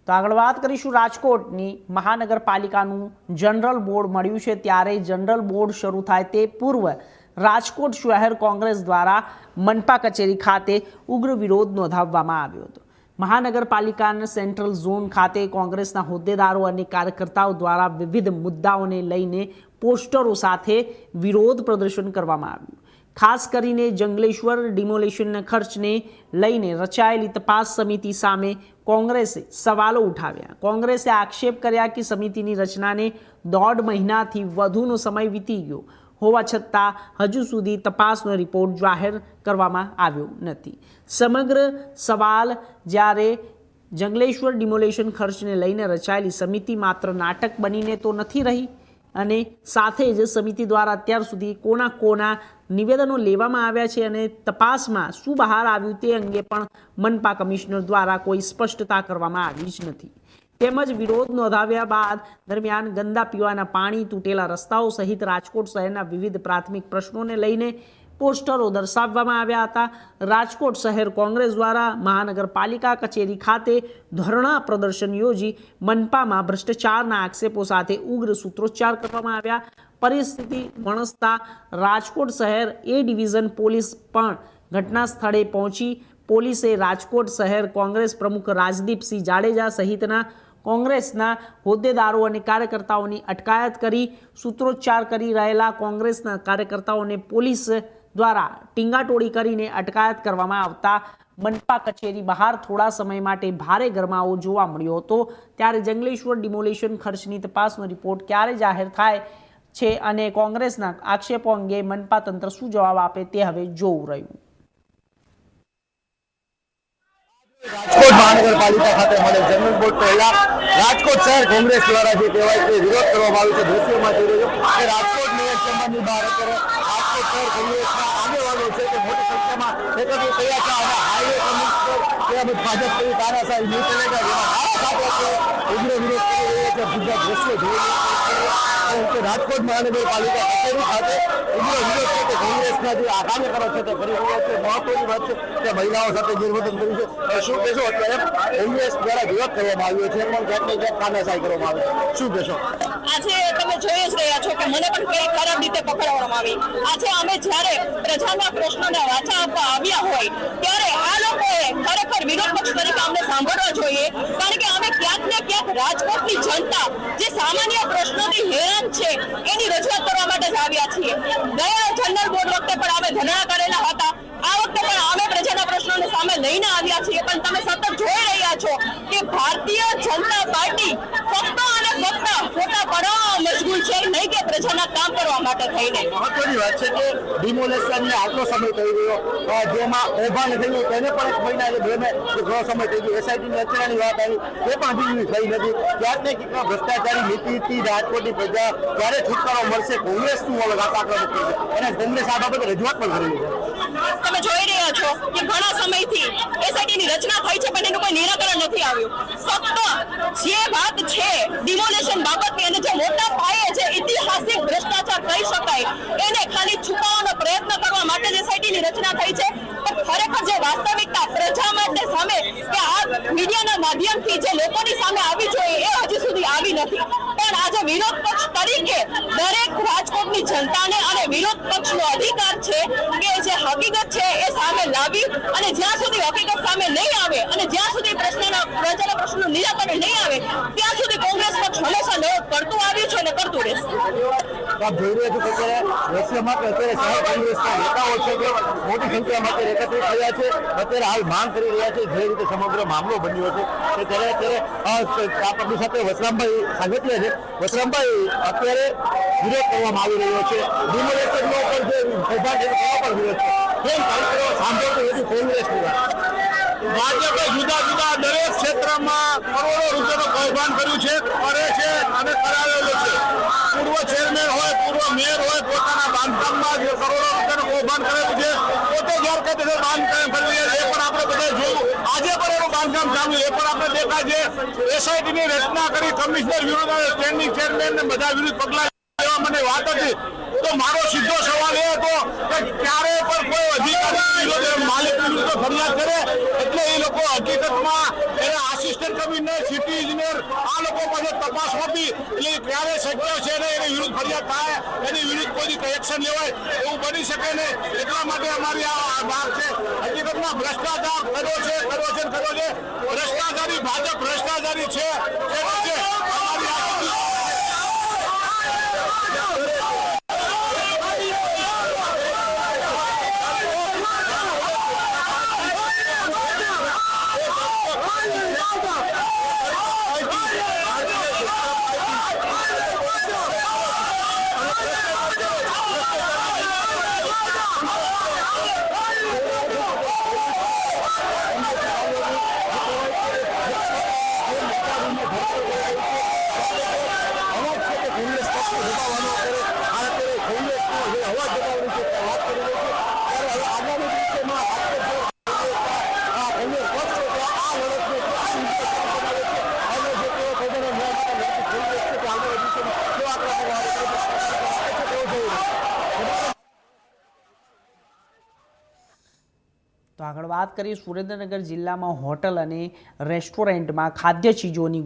તો આગળ વાત કરીશું રાજકોટની મહાનગરપાલિકાનું જનરલ બોર્ડ મળ્યું છે ત્યારે જનરલ બોર્ડ શરૂ થાય તે પૂર્વ રાજકોટ શહેર કોંગ્રેસ દ્વારા મનપા કચેરી ખાતે ઉગ્ર વિરોધ નોંધાવવામાં આવ્યો હતો। મહાનગરપાલિકાના સેન્ટ્રલ ઝોન ખાતે કોંગ્રેસના હોદ્દેદારો અને કાર્યકર્તાઓ દ્વારા વિવિધ મુદ્દાઓને લઈને પોસ્ટરો સાથે વિરોધ પ્રદર્શન કરવામાં આવ્યું। ખાસ કરીને જંગલેશ્વર ડિમોલિશનના ખર્ચને લઈને રચાયેલી તપાસ સમિતિ સામે કોંગ્રેસે સવાલો ઉઠાવ્યા। કોંગ્રેસે આક્ષેપ કર્યા કે સમિતિની રચનાને 1.5 મહિનાથી વધુનો સમય વીતી ગયો હોવા છતાં હજુ સુધી તપાસનો રિપોર્ટ જાહેર કરવામાં આવ્યો નથી। સમગ્ર સવાલ જ્યારે જંગલેશ્વર ડિમોલિશન ખર્ચને લઈને રચાયેલી સમિતિ માત્ર નાટક બનીને તો નથી રહી અને સાથે જ સમિતિ દ્વારા અત્યાર સુધી કોના નિવેદનો લેવામાં આવ્યા છે અને તપાસમાં શું બહાર આવ્યું તે અંગે પણ મનપા કમિશનર દ્વારા કોઈ સ્પષ્ટતા કરવામાં આવી જ નથી। તેમજ વિરોધ નોંધાવ્યા બાદ દરમિયાન ગંદા પીવાના પાણી, તૂટેલા રસ્તાઓ સહિત રાજકોટ શહેરના વિવિધ પ્રાથમિક પ્રશ્નોને લઈને પોસ્ટરો દર્શાવવામાં આવ્યા હતા। રાજકોટ શહેર કોંગ્રેસ દ્વારા મહાનગરપાલિકા કચેરી ખાતે ધરણા પ્રદર્શન યોજી મનપામાં ભ્રષ્ટાચારના આક્ષેપો સાથે ઉગ્ર સૂત્રોચ્ચાર કરવામાં આવ્યા। પરિસ્થિતિ વણસતા રાજકોટ શહેર એ ડિવિઝન પોલીસ પણ ઘટના સ્થળે પહોંચી પોલીસે રાજકોટ શહેર કોંગ્રેસ પ્રમુખ રાજદીપસિંહ જાડેજા સહિતના કોંગ્રેસના હોદ્દેદારો અને કાર્યકર્તાઓની અટકાયત કરી સૂત્રોચ્ચાર કરી રહેલા કોંગ્રેસના કાર્યકર્તાઓને પોલીસ દ્વારા ટીંગાટોળી કરીને અટકાયત કરવામાં આવતા મનપા કચેરી બહાર થોડા સમય માટે ભારે ગરમાવો જોવા મળ્યો હતો। ત્યારે જંગલેશ્વર ડિમોલિશન ખર્ચની તપાસનો રિપોર્ટ ક્યારે જાહેર થાય છે અને કોંગ્રેસના આક્ષેપો અંગે મનપા તંત્ર શું જવાબ આપે તે હવે જોવું રહ્યું। રાજકોટ મહાનગરપાલિકા ખાતે મળે જનરલ બોર્ડ પહેલા રાજકોટ શહેર કોંગ્રેસ દ્વારા જે કહેવાય કે વિરોધ કરવામાં આવ્યો છે દ્રશ્યોમાં જોઈ રહ્યો કે રાજકોટ મેયર ચેમ્બરની બહાર અત્યારે રાજકોટ શહેર કોંગ્રેસના આગેવાનો છે કે મોટી સંખ્યામાં એકત્રિત થયા છે અને હાઈવે કમિશનર તેમજ ભાજપ કરી તારાશાહી નહીં ચલેગા જેવા નારા સાથે ઉગ્ર વિરોધ કરી રહ્યા છે। બીજા દ્રશ્યો જોઈ રહ્યા છે રાજકોટ મહાનગરપાલિકા કચેરી ખાતે ઉગ્ર વિરોધ છે કે કોંગ્રેસના જે આગામી કરો છે તે કરી રહ્યા છે। મહત્વની વાત છે કે મહિલાઓ સાથે ગેરવર્તન કર્યું છે। શું કહેશો અત્યારે કોંગ્રેસ દ્વારા વિરોધ કરવામાં આવ્યો છે પણ ક્યાંક ને ક્યાંક તાનાશાહી કરવામાં આવી છે, શું કહેશો? આજે તમે જોઈ જ રહ્યા છો કે મને પણ કઈ ખરાબ રીતે પકડવામાં આવી। આજે અમે જ્યારે પ્રજાના પ્રશ્નોને વાચા આપવા આવ્યા હોય ત્યારે આ લોકોએ ખરેખર વિરોધ પક્ષ તરીકે અમને સાંભળવા જોઈએ કારણ કે અમે ક્યાંક ને ક્યાંક રાજકોટની જનતા જે સામાન્ય પ્રશ્નોથી હેરાન છે એની રજૂઆત કરવા માટે જ આવ્યા છીએ। ગયા જનરલ બોર્ડ વખતે પણ અમે ધરણા કરેલા હતા, આ વખતે પણ અમે પ્રજાના પ્રશ્નોને સામે લઈને આવ્યા છીએ પણ તમે સતત જોઈ રહ્યા છો કે ભારતીય જનતા પાર્ટી ફક્ત અને ફક્ત ફોટા પાડવામાં મશગુલ છે, નહીં કે પ્રજાના કામ કરવા માટે થઈને। મહત્વની વાત છે કે ડિમોલેશનને આટલો સમય થઈ ગયો જેમાં કૌભાંડ થયું તેને પણ 1 મહિના કે 2 મહિના ઘણો સમય થઈ ગયો। એસઆઈટીની રચનાની વાત આવી તે પણ હજુ થઈ નથી। ક્યાંક ને ક્યાંક ભ્રષ્ટાચારી નીતિથી રાજકોટની પ્રજા ક્યારે છુટકારો મળશે, કોંગ્રેસ શું આગળ કરશે અને કોંગ્રેસ આ બાબતે રજૂઆત પણ કરેલી છે। તમે જોઈ રહ્યા છો કે ઘણા સમયથી એસઆઈટીની રચના થઈ છે પણ એનું કોઈ નિરાકરણ નથી આવ્યું। ફક્ત જે વાત છે ડિમોલેશન બાબતની અને જે મોટા પાયે જે ઐતિહાસિક ભ્રષ્ટાચાર કહી શકાય એને ખાલી છુપાવવાનો પ્રયત્ન કરવા માટે જ એસઆઈટીની રચના થઈ છે પણ ખરેખર જે વાસ્તવિકતા પ્રજા માટે સામે કે આ મીડિયાના માધ્યમથી જે લોકોની સામે આવી જોઈએ એ હજી સુધી આવી નથી। પણ આજે વિરોધ પક્ષ તરીકે દરેક રાજકોટની જનતાને અને વિરોધ પક્ષનો અધિકાર છે કે જે હકીકત છે એ સામે લાવી અને જ્યાં સુધી હકીકત સામે નહીં આવે અને જ્યાં સુધી પ્રજાના પ્રશ્નનું નિરાકરણ નહીં આવે ત્યાં સુધી કોંગ્રેસ પક્ષ હંમેશા લડત કરતું આવ્યું છે અને કરતું રહેશે। આપ જોઈ રહ્યા છો કે અત્યારે રશિયામાં અત્યારે શહેર કોંગ્રેસના નેતાઓ છે કે મોટી સંખ્યામાં એકત્રિત થયા છે, અત્યારે હાલ માંગ કરી રહ્યા છે જે રીતે સમગ્ર મામલો બન્યો છે કે ત્યારે આપણી સાથે વસરામભાઈ સાગઠિયા છે। વસરામભાઈ, અત્યારે વિરોધ કરવામાં આવી રહ્યો છે ડિમોલેશનનો પણ જે કૌભાંડ છે તેનો પણ વિરોધ છે, કેમ કાર્યકરો સાંભળતો નથી કોંગ્રેસની વાત? ભાજપે જુદા જુદા દરેક ક્ષેત્રમાં કરોડો રૂપિયાનું કૌભાંડ કર્યું છે, કરે છે અને કરાવેલું છે। પૂર્વ ચેરમેન હોય, પૂર્વ મેયર હોય, પોતાના બાંધકામમાં જે કરોડો રૂપિયાનું કૌભાંડ કરેલું છે, પોતે ગેરકાયદેસર બાંધકામ કરી રહ્યા છે એ પણ આપણે બધા જોયું। આજે પણ એનું બાંધકામ ચાલુ એ પણ આપણે દેખાય છે। એસઆઈટીની રચના કરી કમિશનર વિરુદ્ધ સ્ટેન્ડિંગ ચેરમેન ને બધા વિરુદ્ધ પગલાં લેવા મને વાત હતી તો મારો સીધો સવાલ એ હતો કે ક્યારે પણ કોઈ અધિકારી માલિક વિરુદ્ધ ફરિયાદ કરે એટલે એ લોકો હકીકતમાં એને આશીષ આસિસ્ટન્ટ કમિશનર સિટી ઇજનેર આ લોકો પાસે તપાસ સોંપી એટલે ક્યારે શક્ય છે ને એની વિરુદ્ધ ફરિયાદ થાય, એની વિરુદ્ધ કોઈ એક્શન લેવાય એવું બની શકે નહીં. એટલા માટે અમારી આ માંગ છે. હકીકતમાં ભ્રષ્ટાચાર કર્યો છે. ભ્રષ્ટાચારી ભાજપ ભ્રષ્ટાચારી છે. અમારી તો આગળ વાત કરીએ સુરેન્દ્રનગર જિલ્લામાં હોટલ અને રેસ્ટોરન્ટમાં ખાદ્ય ચીજોની